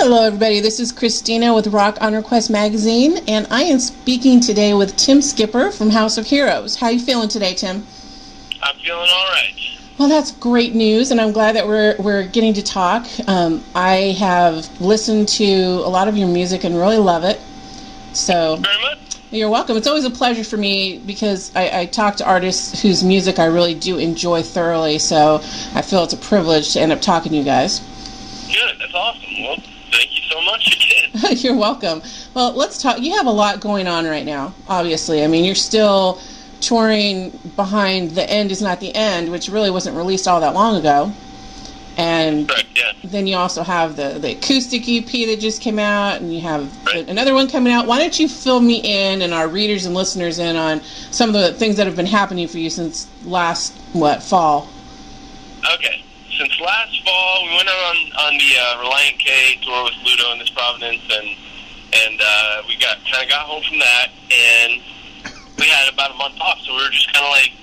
Hello, everybody. This is Christina with Rock on Request magazine, and I am speaking today with Tim Skipper from House of Heroes. How are you feeling today, Tim? I'm feeling all right. Well, that's great news, and I'm glad that we're getting to talk. I have listened to a lot of your music and really love it. So, Thank you very much. You're welcome. It's always a pleasure for me because I talk to artists whose music I really do enjoy thoroughly. So I feel it's a privilege to end up talking to you guys. Good. That's awesome. Well, thank you so much again. You're welcome. Well, let's talk. You have a lot going on right now, obviously. I mean, you're still touring behind The End Is Not the End, which really wasn't released all that long ago. And Correct, yeah. then you also have the acoustic EP that just came out, and you have another one coming out. Why don't you fill me in and our readers and listeners in on some of the things that have been happening for you since last, fall? Okay. Since last fall, we went out on the Reliant K tour with Ludo and This Providence, and we got home from that, and we had about a month off, so we were just kind of like,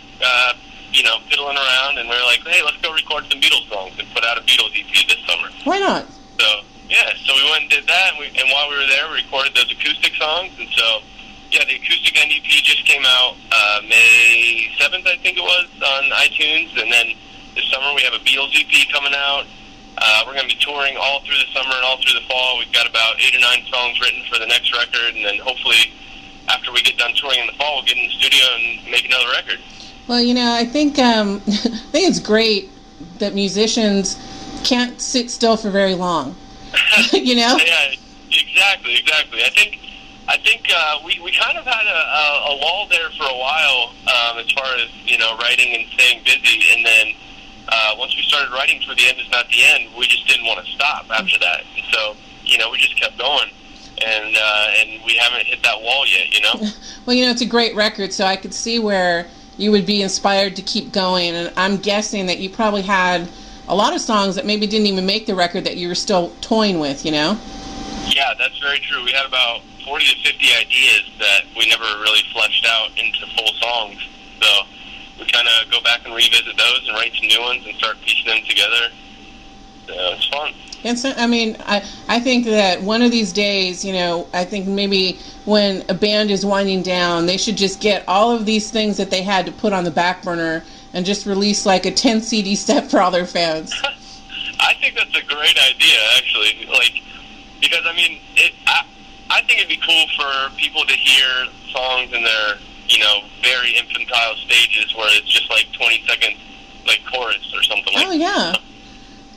fiddling around, and we were like, hey, let's go record some Beatles songs and put out a Beatles EP this summer. Why not? So we went and did that, and while we were there, we recorded those acoustic songs, and so, yeah, the acoustic End EP just came out May 7th, I think it was, on iTunes, and then this summer we have a Beatles EP coming out. We're going to be touring all through the summer and all through the fall. We've got about 8 or 9 songs written for the next record, and then hopefully after we get done touring in the fall, we'll get in the studio and make another record. Well, I think it's great that musicians can't sit still for very long. Yeah, exactly. I think we kind of had a lull there for a while as far as writing and staying busy, and then once we started writing for The End Is Not the End, we just didn't want to stop after that, and so we just kept going, and we haven't hit that wall yet. Well, it's a great record, so I could see where you would be inspired to keep going, and I'm guessing that you probably had a lot of songs that maybe didn't even make the record that you were still toying with, Yeah, that's very true. We had about 40 to 50 ideas that we never really fleshed out into full songs, so we kind of go back and revisit those and write some new ones and start piecing them together. So it's fun. And so, I think that one of these days, I think maybe when a band is winding down, they should just get all of these things that they had to put on the back burner and just release like a 10 CD set for all their fans. I think that's a great idea, actually. Because I think it'd be cool for people to hear songs in their, very infantile stages where it's just like 20-second chorus or something like that. Oh yeah.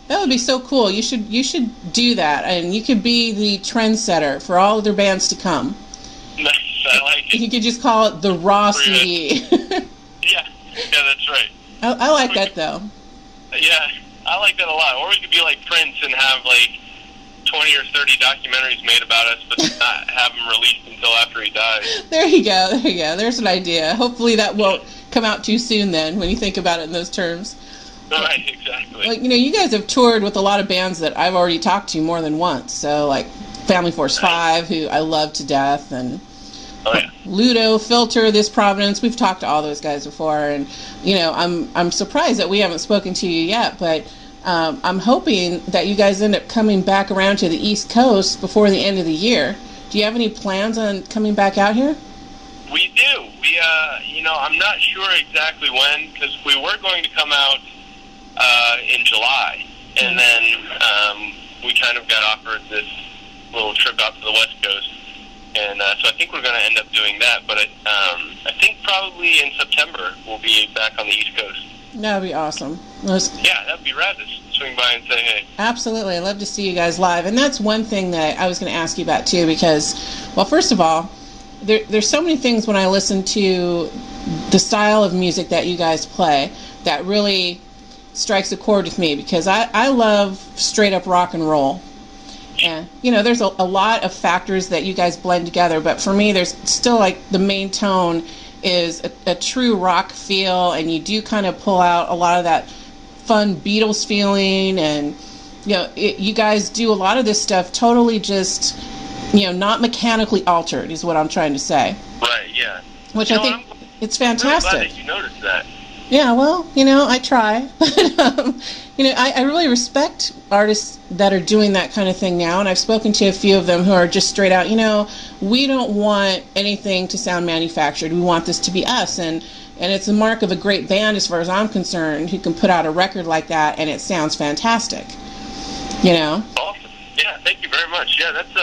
That would be so cool. You should do that, and you could be the trendsetter for all other bands to come. Nice, I like it. You could just call it the Raw CD. Yeah, that's right. I like that, though. Yeah, I like that a lot. Or we could be like Prince and have 20 or 30 documentaries made about us, but not have them released until after he dies. There you go. There's an idea. Hopefully that won't come out too soon then, when you think about it in those terms. Right, exactly. You guys have toured with a lot of bands that I've already talked to more than once. So, Family Force 5, who I love to death, and Ludo, Filter, This Providence. We've talked to all those guys before, and I'm surprised that we haven't spoken to you yet, but I'm hoping that you guys end up coming back around to the East Coast before the end of the year. Do you have any plans on coming back out here? We do. I'm not sure exactly when, because we were going to come out in July, and then we kind of got offered this little trip out to the West Coast, and so I think we're going to end up doing that, but I think probably in September we'll be back on the East Coast. That would be awesome. Yeah, that would be rad to swing by and say hey. Absolutely. I'd love to see you guys live, and that's one thing that I was going to ask you about too, because, well, first of all, there's so many things when I listen to the style of music that you guys play that really strikes a chord with me, because I love straight up rock and roll. And there's a lot of factors that you guys blend together, but for me there's still the main tone is a true rock feel, and you do kind of pull out a lot of that fun Beatles feeling, and you guys do a lot of this stuff totally just not mechanically altered is what I'm trying to say. Right, yeah. Which I think it's fantastic. I'm really glad that you noticed that. Yeah, well, I try. But, I really respect artists that are doing that kind of thing now. And I've spoken to a few of them who are just straight out, we don't want anything to sound manufactured. We want this to be us. And it's a mark of a great band, as far as I'm concerned, who can put out a record like that and it sounds fantastic. Awesome. Yeah, thank you very much. Yeah, that's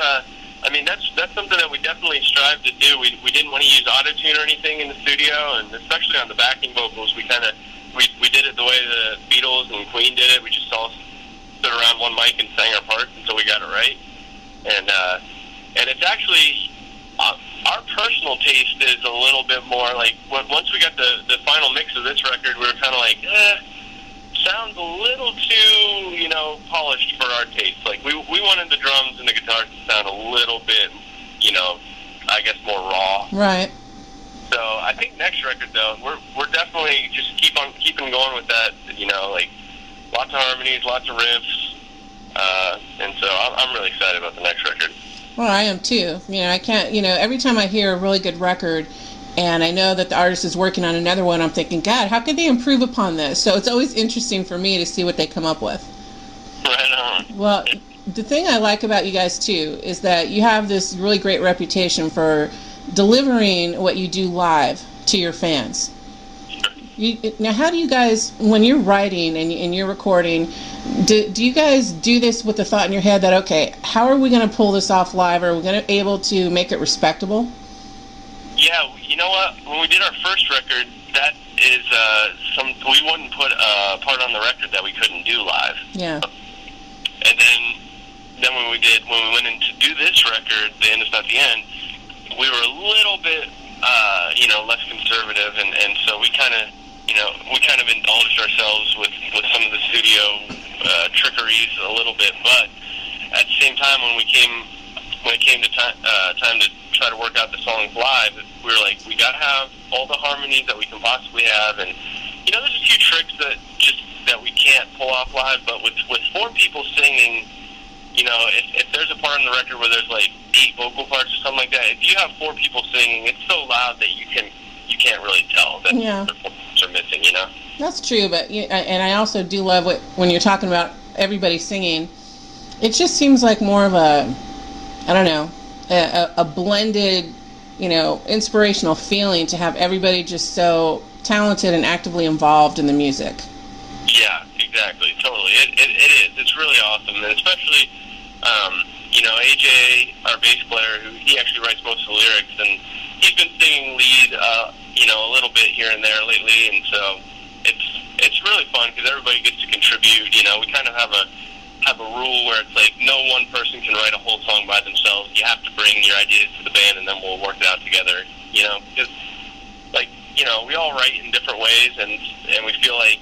something that we definitely strive to do. We didn't want to use auto-tune or anything in the studio, and especially on the backing vocals, we did it the way the Beatles and Queen did it. We just all stood around one mic and sang our parts until we got it right. And it's actually our personal taste is a little bit more like once we got the final mix of this record, we were kind of like, sounds a little too, polished for our taste. Like, we wanted the drums and the guitars to sound a little bit, I guess more raw. Right. So I think next record, though, we're definitely just keeping going with that, like lots of harmonies, lots of riffs, and so I'm really excited about the next record. Well, I am too. I can't, every time I hear a really good record, and I know that the artist is working on another one, I'm thinking, God, how could they improve upon this? So it's always interesting for me to see what they come up with. Right on. Well, the thing I like about you guys, too, is that you have this really great reputation for delivering what you do live to your fans. Now, how do you guys, when you're writing and you're recording, do you guys do this with the thought in your head that, okay, how are we going to pull this off live? Are we going to be able to make it respectable? Yeah, you know what? When we did our first record, that is we wouldn't put a part on the record that we couldn't do live. Yeah. And then when we went in to do this record, The End Is Not the End, we were a little bit less conservative, and so we kind of indulged ourselves with some of the studio trickeries a little bit. But at the same time, when it came to time to try to work out the songs live, we were like, we got to have all the harmonies that we can possibly have, and there's a few tricks that we can't pull off live, but with four people singing, if there's a part in the record where there's like 8 vocal parts or something like that, if you have 4 people singing, it's so loud that you can't really tell that the parts are missing. That's true, but and I also do love when you're talking about everybody singing. It just seems like more of a, I don't know, a blended, inspirational feeling to have everybody just so talented and actively involved in the music. Yeah, exactly, totally. It is. It's really awesome, and especially, AJ, our bass player, he actually writes most of the lyrics, and he's been singing lead, a little bit here and there lately, and so it's really fun because everybody gets to contribute. We kind of have a rule where it's like no one person can write a whole song by themselves. You have to bring your ideas to the band, and then we'll work it out together. Because we all write in different ways, and we feel like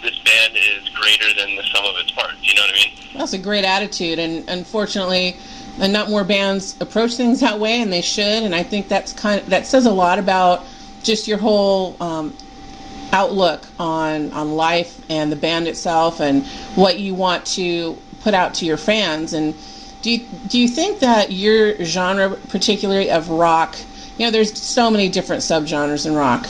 this band is greater than the sum of its parts. You know what I mean? That's a great attitude, and unfortunately, not more bands approach things that way, and they should. And I think that says a lot about just your whole outlook on life and the band itself, and what you want to put out to your fans. And do you think that your genre, particularly of rock, there's so many different subgenres in rock,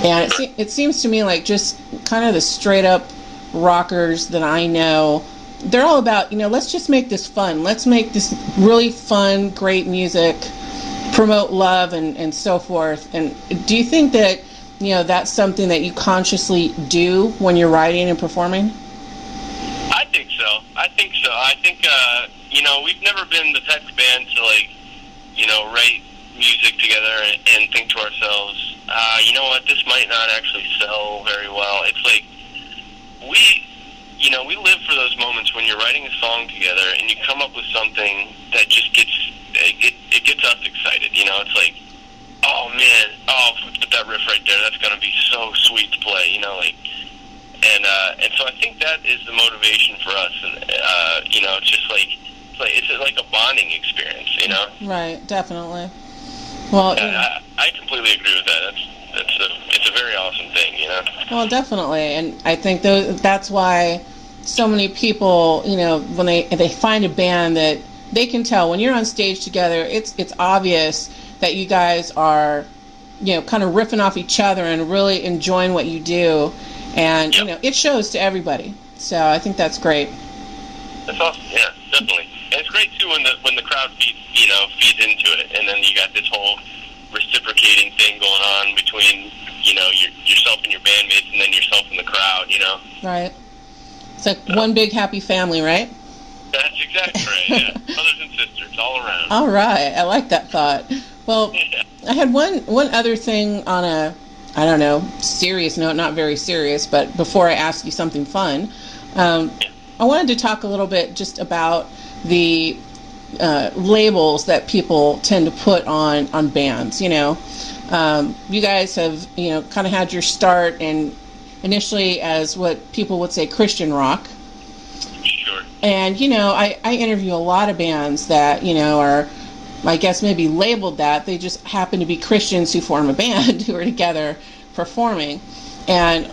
and it seems to me like just kind of the straight up rockers that I know, they're all about, let's just make this fun. Let's make this really fun, great music, promote love and so forth. And do you think that, that's something that you consciously do when you're writing and performing? I think so. I think we've never been the type of band to write music together and think to ourselves, you know what, this might not actually sell very well. It's like we live for those moments when you're writing a song together and you come up with something that just gets us excited. It's like, oh man, put that riff right there. That's gonna be so sweet to play. And so I think that is the motivation for us. And it's just it's like a bonding experience. Right, definitely. Well, I completely agree with that. It's a very awesome thing. Well, definitely, and I think that's why so many people, when they find a band that they can tell when you're on stage together, it's obvious that you guys are kind of riffing off each other and really enjoying what you do. And, it shows to everybody. So I think that's great. That's awesome. Yeah, definitely. And it's great, too, when the crowd feeds into it. And then you got this whole reciprocating thing going on between, yourself and your bandmates and then yourself and the crowd, Right. It's like one big happy family, right? That's exactly right, yeah. Brothers and sisters all around. All right. I like that thought. Well, I had one other thing on a, I don't know, serious note, not very serious, but before I ask you something fun, I wanted to talk a little bit just about the labels that people tend to put on bands. You guys have, kind of had your start and initially as what people would say Christian rock. Sure. And, I interview a lot of bands that, are, I guess, maybe labeled that. They just happen to be Christians who form a band who are together performing. And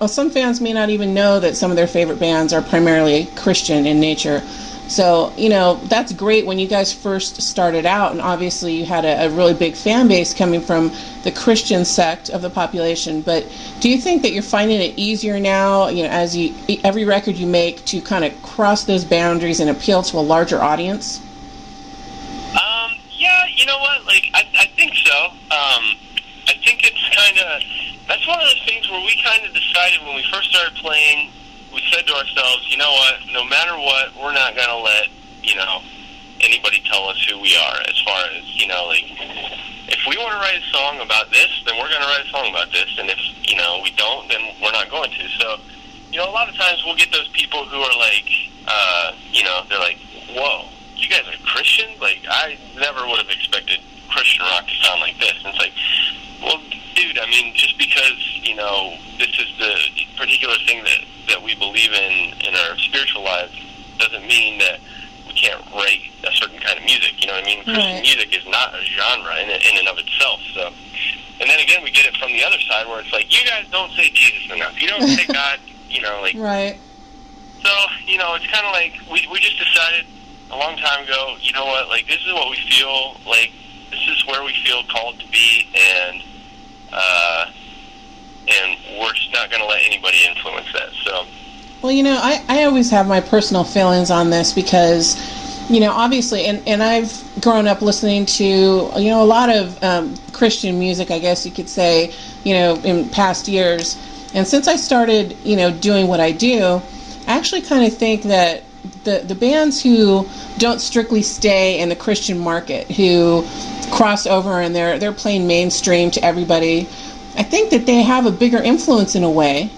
some fans may not even know that some of their favorite bands are primarily Christian in nature. So, that's great when you guys first started out, and obviously you had a really big fan base coming from the Christian sect of the population. But do you think that you're finding it easier now, as every record you make, to kind of cross those boundaries and appeal to a larger audience? Yeah, you know what? I think so. I think it's that's one of those things where we kind of decided when we first started playing. We said to ourselves, you know what, no matter what, we're not going to let, anybody tell us who we are as far as, if we want to write a song about this, then we're going to write a song about this. And if, we don't, then we're not going to. So, a lot of times we'll get those people who are they're like, whoa, you guys are Christian? I never would have expected Christian rock to sound like this. And it's like, well, dude, just because, this is the particular thing that we believe in our spiritual lives doesn't mean that we can't write a certain kind of music, you know what I mean? Right. Christian music is not a genre in and of itself, so. And then again, we get it from the other side where it's like, you guys don't say Jesus enough. You don't say God, Right. So, it's kind of like, we just decided a long time ago, you know what, this is what we feel, this is where we feel called to be, and we're just not going to let anybody influence that. So, well, I always have my personal feelings on this because, obviously, and I've grown up listening to, a lot of Christian music, I guess you could say, in past years. And since I started, doing what I do, I actually kind of think that the bands who don't strictly stay in the Christian market, who cross over and they're playing mainstream to everybody, I think that they have a bigger influence in a way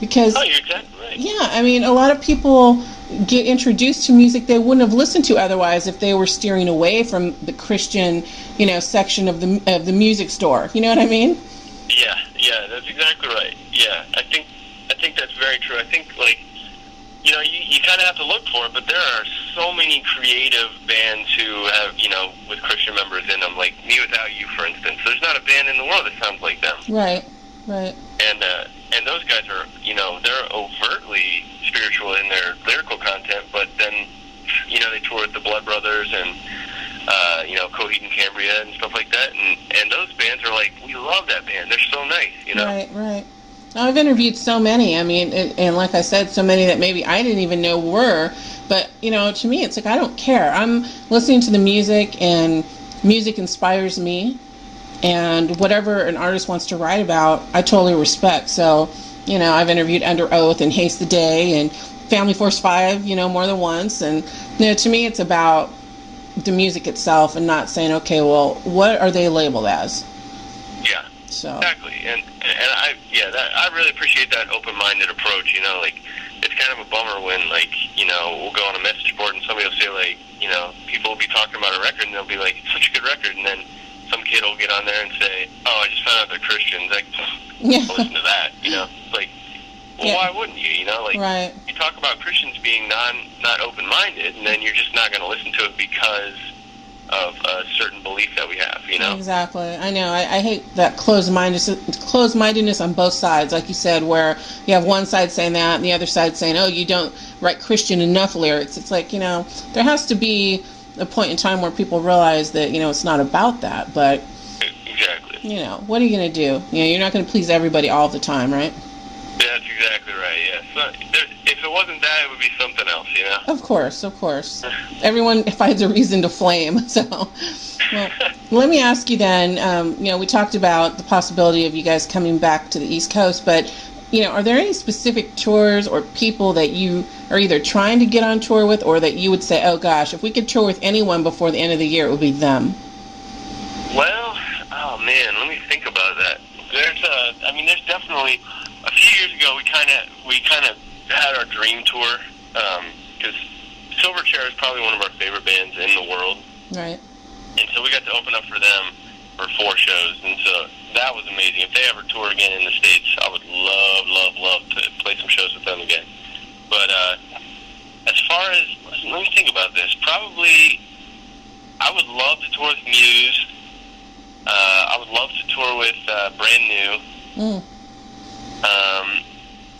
because, oh, you're exactly right. Yeah, a lot of people get introduced to music they wouldn't have listened to otherwise if they were steering away from the Christian, section of the music store. You know what I mean? Yeah, that's exactly right. Yeah, I think that's very true. I think you kind of have to look for it, but there are so many creative bands who have, with Christian members in them, like Me Without You, for instance. There's not a band in the world that sounds like them. Right. And those guys are, they're overtly spiritual in their lyrical content, but then, they tour with the Blood Brothers and, Coheed and Cambria and stuff like that, and those bands are like, we love that band. They're so nice, Right. I've interviewed so many, and like I said, so many that maybe I didn't even know were, but, to me, it's like, I don't care. I'm listening to the music, and music inspires me, and whatever an artist wants to write about, I totally respect. So, I've interviewed Under Oath and Haste the Day and Family Force 5, more than once, and, to me, it's about the music itself and not saying, okay, well, what are they labeled as? Yeah. So. Exactly, and I really appreciate that open-minded approach. It's kind of a bummer when we'll go on a message board and somebody will say people will be talking about a record and they'll be like, it's such a good record, and then some kid will get on there and say, oh, I just found out they're Christians. Listen to that, well, why wouldn't you? Right. You talk about Christians being not open-minded, and then you're just not going to listen to it because of a certain belief that we have, Exactly. I know. I hate that closed-mindedness on both sides, like you said, where you have one side saying that and the other side saying, oh, you don't write Christian enough lyrics. It's like, there has to be a point in time where people realize that, it's not about that, but... Exactly. what are you going to do? You're not going to please everybody all the time, right? Yeah, that's exactly right, yeah. So, if it wasn't that, it would be something else, Of course. Everyone finds a reason to flame, so... Well, let me ask you then, we talked about the possibility of you guys coming back to the East Coast, but, are there any specific tours or people that you are either trying to get on tour with or that you would say, oh gosh, if we could tour with anyone before the end of the year, it would be them? Well, oh man, let me think about that. There's definitely, a few years ago, we kind of had our dream tour, because Silverchair is probably one of our favorite bands in the world. Right. And so we got to open up for them for 4 shows, and so that was amazing. If they ever tour again in the States, I would love to play some shows with them again. But as far as, let me think about this. Probably, I would love to tour with Muse. I would love to tour with Brand New.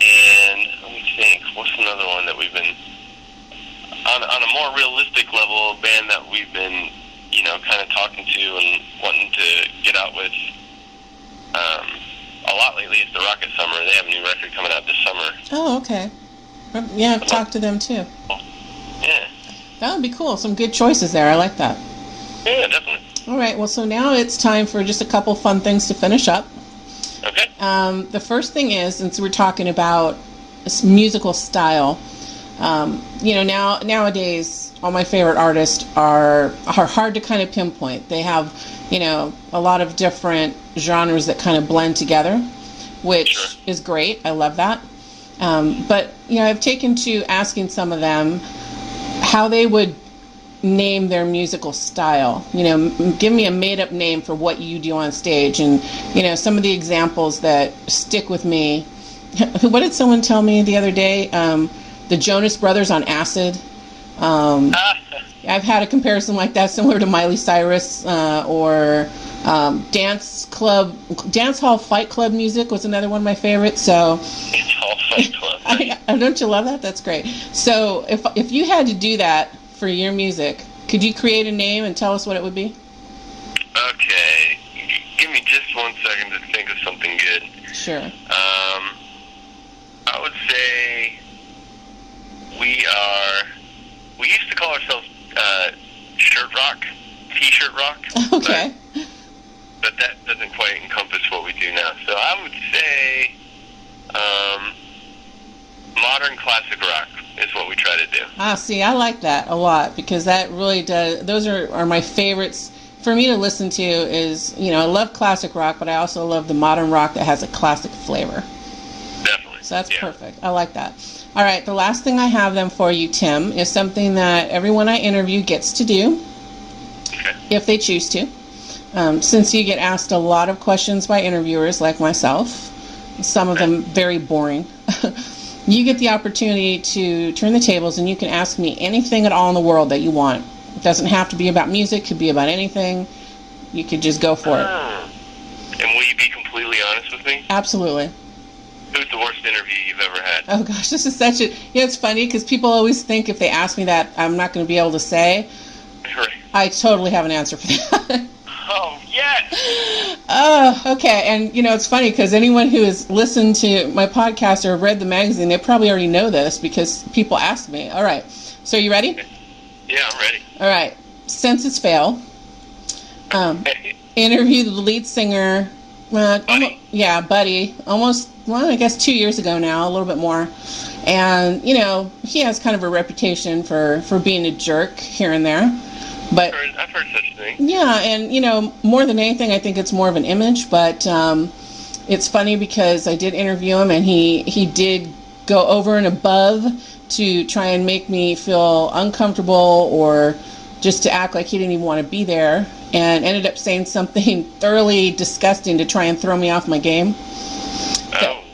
And let me think, what's another one that we've been, on a more realistic level, a band that we've been kind of talking to and wanting to get out with a lot lately is the Rocket Summer. They have a new record coming out this summer. Oh, okay. Yeah, I've talked to them too. Yeah. That would be cool. Some good choices there. I like that. Yeah, definitely. All right. Well, so now it's time for just a couple fun things to finish up. Okay. The first thing is, since we're talking about musical style, nowadays all my favorite artists are hard to kind of pinpoint. They have, a lot of different genres that kind of blend together, which is great. I love that. But, I've taken to asking some of them how they would name their musical style. Give me a made-up name for what you do on stage. And, some of the examples that stick with me. What did someone tell me the other day? The Jonas Brothers on acid. I've had a comparison like that, similar to Miley Cyrus, or Dance Hall Fight Club music was another one of my favorites. So, Dance Hall Fight Club. Don't you love that? That's great. So, if you had to do that for your music, could you create a name and tell us what it would be? Okay, give me just 1 second to think of something good. Sure. I would say we used to call ourselves shirt rock, t-shirt rock. Okay. But that doesn't quite encompass what we do now. So I would say modern classic rock is what we try to do. See, I like that a lot because that really does. Those are my favorites for me to listen to. Is I love classic rock, but I also love the modern rock that has a classic flavor. Definitely. So that's perfect. I like that. All right, the last thing I have then for you, Tim, is something that everyone I interview gets to do, if they choose to. Since you get asked a lot of questions by interviewers like myself, some of them very boring, you get the opportunity to turn the tables and you can ask me anything at all in the world that you want. It doesn't have to be about music, it could be about anything. You could just go for it. And will you be completely honest with me? Absolutely. Who's the worst interview you've ever had? Oh gosh, this is such a... it's funny because people always think if they ask me that, I'm not going to be able to say. Right. I totally have an answer for that. Oh, yes! Oh, okay. And, it's funny because anyone who has listened to my podcast or read the magazine, they probably already know this because people ask me. All right. So are you ready? Yeah, I'm ready. All right. Senses Fail. Interview the lead singer... Buddy. Buddy. Almost, I guess 2 years ago now, a little bit more. And, he has kind of a reputation for being a jerk here and there. But I've heard such a thing. Yeah, and, more than anything, I think it's more of an image. But it's funny because I did interview him, and he did go over and above to try and make me feel uncomfortable or just to act like he didn't even want to be there, and ended up saying something thoroughly disgusting to try and throw me off my game.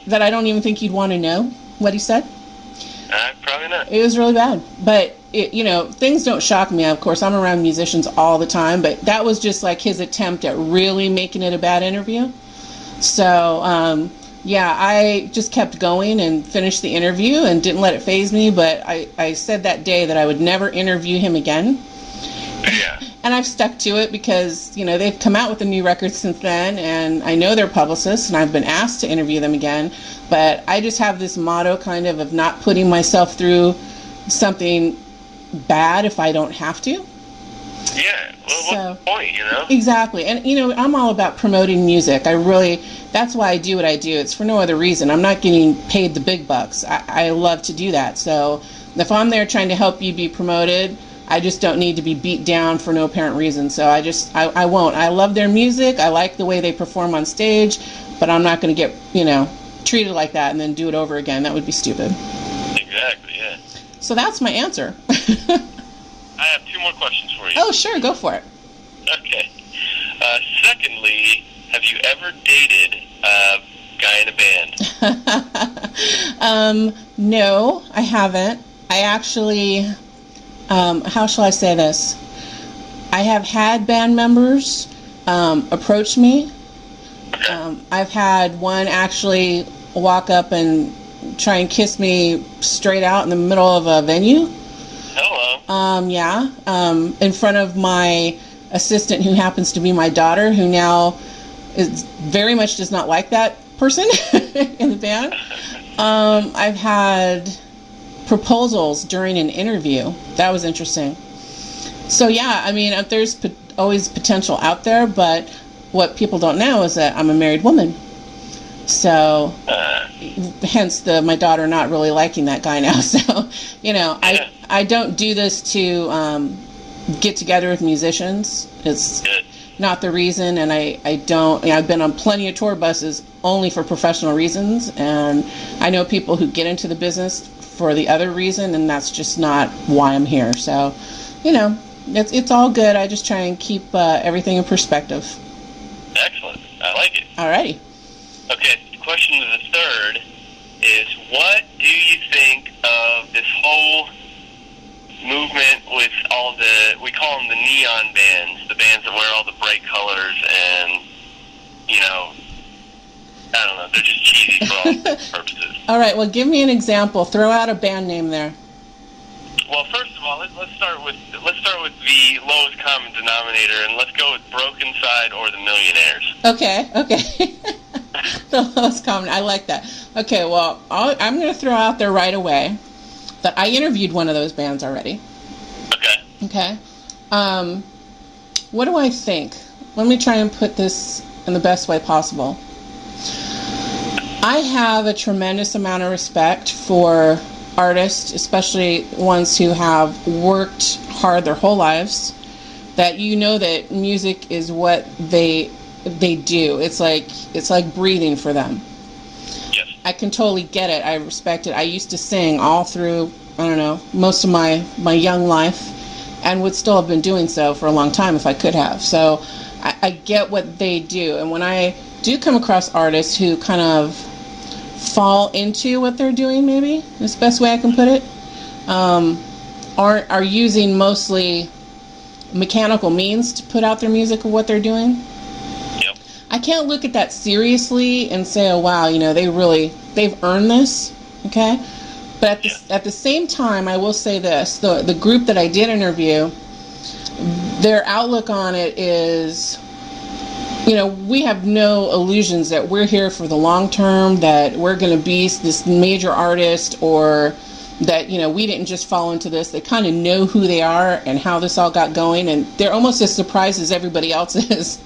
That I don't even think you'd want to know what he said. Probably not. It was really bad. But, things don't shock me. Of course, I'm around musicians all the time, but that was just like his attempt at really making it a bad interview. So, I just kept going and finished the interview and didn't let it faze me, but I said that day that I would never interview him again. Yeah. and I've stuck to it because, you know, they've come out with a new record since then, and I know they're publicists, and I've been asked to interview them again. But I just have this motto kind of not putting myself through something bad if I don't have to. Yeah, well, what's the point, you know? Exactly. And, you know, I'm all about promoting music. That's why I do what I do. It's for no other reason. I'm not getting paid the big bucks. I love to do that. So if I'm there trying to help you be promoted, I just don't need to be beat down for no apparent reason. So I won't. I love their music. I like the way they perform on stage, but I'm not going to get, you know, treated like that and then do it over again. That would be stupid. Exactly, yeah. So that's my answer. I have 2 more questions for you. Oh, sure. Go for it. Okay. Secondly, have you ever dated a guy in a band? No, I haven't. I actually... how shall I say this? I have had band members approach me. Okay. I've had one actually walk up and try and kiss me straight out in the middle of a venue. Hello. Yeah. In front of my assistant, who happens to be my daughter, who now is very much does not like that person in the band. I've had proposals during an interview. That was interesting. So yeah, I mean, there's always potential out there, but what people don't know is that I'm a married woman. So hence my daughter not really liking that guy now. So, you know, yeah. I don't do this to get together with musicians. It's Good. not the reason, and I don't, you know, I've been on plenty of tour buses only for professional reasons, and I know people who get into the business for the other reason, and that's just not why I'm here. So, you know, it's all good. I just try and keep everything in perspective. Excellent. I like it. Alrighty. Okay, question to the third is, what do you think of this whole movement with all we call them the neon bands, the bands that wear all the bright colors and, you know, I don't know, they're just cheesy for all purposes. All right, well, give me an example. Throw out a band name there. Well, first of all, let's start with the lowest common denominator, and let's go with Broken Side or the Millionaires. Okay. The lowest common. I like that. Okay, well, I'm going to throw out there right away that I interviewed one of those bands already. Okay. What do I think? Let me try and put this in the best way possible. I have a tremendous amount of respect for artists, especially ones who have worked hard their whole lives, that you know that music is what they do. It's like breathing for them. Yes. I can totally get it. I respect it. I used to sing all through, I don't know, most of my young life, and would still have been doing so for a long time if I could have. So I get what they do. And when I do come across artists who kind of fall into what they're doing, maybe is the best way I can put it, are using mostly mechanical means to put out their music of what they're doing. Yep. I can't look at that seriously and say, oh wow, you know, they've earned this. Okay. But at the same time, I will say this, the group that I did interview, their outlook on it is, you know, we have no illusions that we're here for the long term, that we're going to be this major artist, or that, you know, we didn't just fall into this. They kind of know who they are and how this all got going, and they're almost as surprised as everybody else is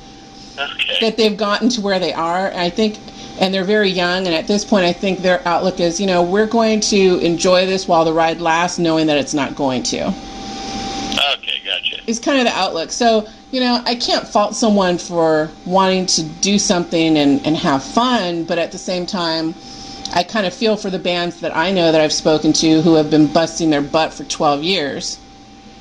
that they've gotten to where they are. And I think, and they're very young, and at this point I think their outlook is, you know, we're going to enjoy this while the ride lasts, knowing that it's not going to. Okay, gotcha. It's kind of the outlook. So, you know, I can't fault someone for wanting to do something and have fun, but at the same time, I kind of feel for the bands that I know that I've spoken to who have been busting their butt for 12 years.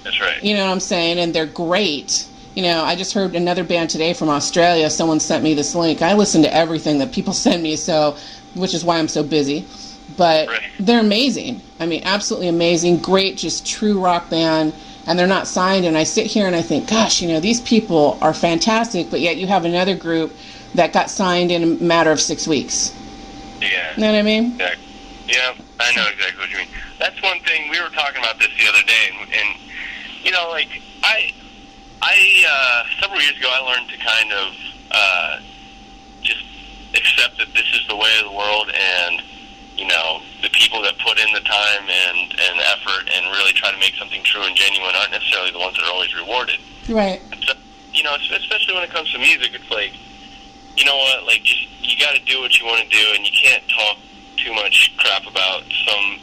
That's right. You know what I'm saying? And they're great. You know, I just heard another band today from Australia. Someone sent me this link. I listen to everything that people send me, so, which is why I'm so busy. But they're amazing. I mean, absolutely amazing. Great, just true rock band. And they're not signed. And I sit here and I think, gosh, you know, these people are fantastic, but yet you have another group that got signed in a matter of 6 weeks. Yeah. You know what I mean? Exactly. Yeah, I know exactly what you mean. That's one thing, we were talking about this the other day, and you know, like, Several years ago, I learned to kind of just accept that this is the way of the world, and the people that put in the time and effort and really try to make something true and genuine aren't necessarily the ones that are always rewarded. Right. And so, especially when it comes to music, it's like, you know what, like, just, you got to do what you want to do, and you can't talk too much crap about some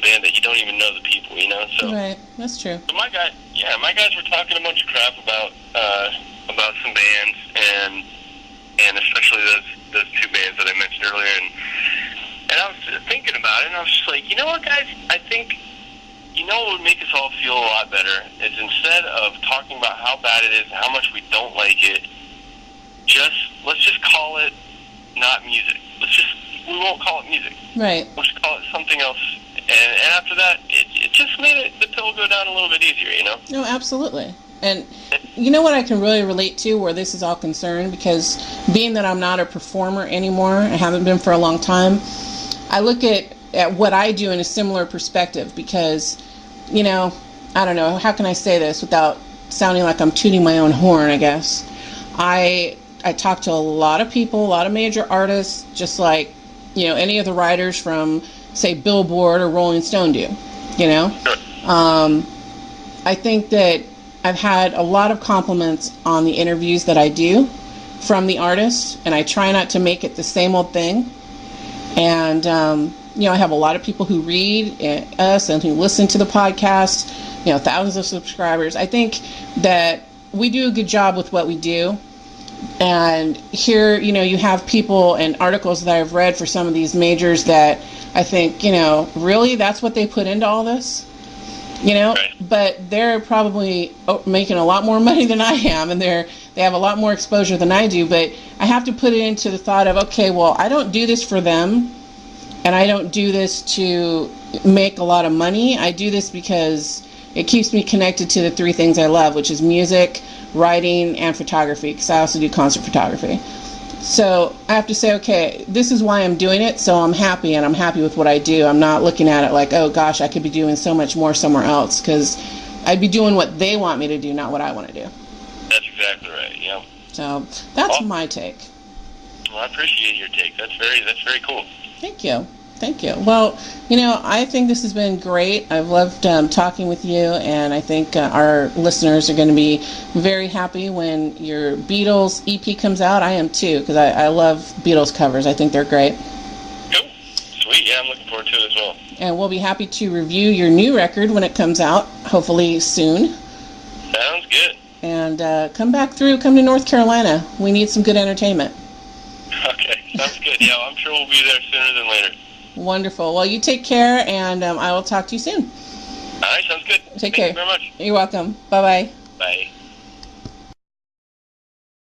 band that you don't even know the people, so. Right, that's true. So my guys were talking a bunch of crap about some bands, and especially those two bands that I mentioned earlier, and I was thinking about it, and I was just like, you know what, guys, I think, what would make us all feel a lot better is, instead of talking about how bad it is and how much we don't like it, let's just call it not music. We won't call it music. Right. Let's call it something else. And after that, it just made the pill go down a little bit easier, No, absolutely. And you know what I can really relate to where this is all concerned, because being that I'm not a performer anymore, I haven't been for a long time, I look at what I do in a similar perspective, because, I don't know, how can I say this without sounding like I'm tooting my own horn, I guess. I talk to a lot of people, a lot of major artists, just like, any of the writers from, say, Billboard or Rolling Stone do, I think that I've had a lot of compliments on the interviews that I do from the artists, and I try not to make it the same old thing. And, I have a lot of people who read us and who listen to the podcast, thousands of subscribers. I think that we do a good job with what we do. And here, you have people and articles that I've read for some of these majors that I think, really, that's what they put into all this? Right. But they're probably making a lot more money than I am, and they have a lot more exposure than I do. But I have to put it into the thought of, okay, well, I don't do this for them, and I don't do this to make a lot of money. I do this because it keeps me connected to the three things I love, which is music, writing, and photography, because I also do concert photography. So I have to say, okay, this is why I'm doing it, so I'm happy, and I'm happy with what I do. I'm not looking at it like, oh gosh, I could be doing so much more somewhere else, because I'd be doing what they want me to do, not what I want to do. That's exactly right, yeah. So that's my take. Well, I appreciate your take. That's very cool. Thank you. Well, I think this has been great. I've loved talking with you, and I think our listeners are going to be very happy when your Beatles EP comes out. I am too, because I love Beatles covers. I think they're great. Cool. Sweet. Yeah, I'm looking forward to it as well. And we'll be happy to review your new record when it comes out, hopefully soon. Sounds good. And come to North Carolina. We need some good entertainment. Okay, sounds good. Yeah, I'm sure we'll be there sooner than later. Wonderful. Well, you take care, and I will talk to you soon. All right, sounds good. Take care. Thank you very much. You're welcome. Bye-bye.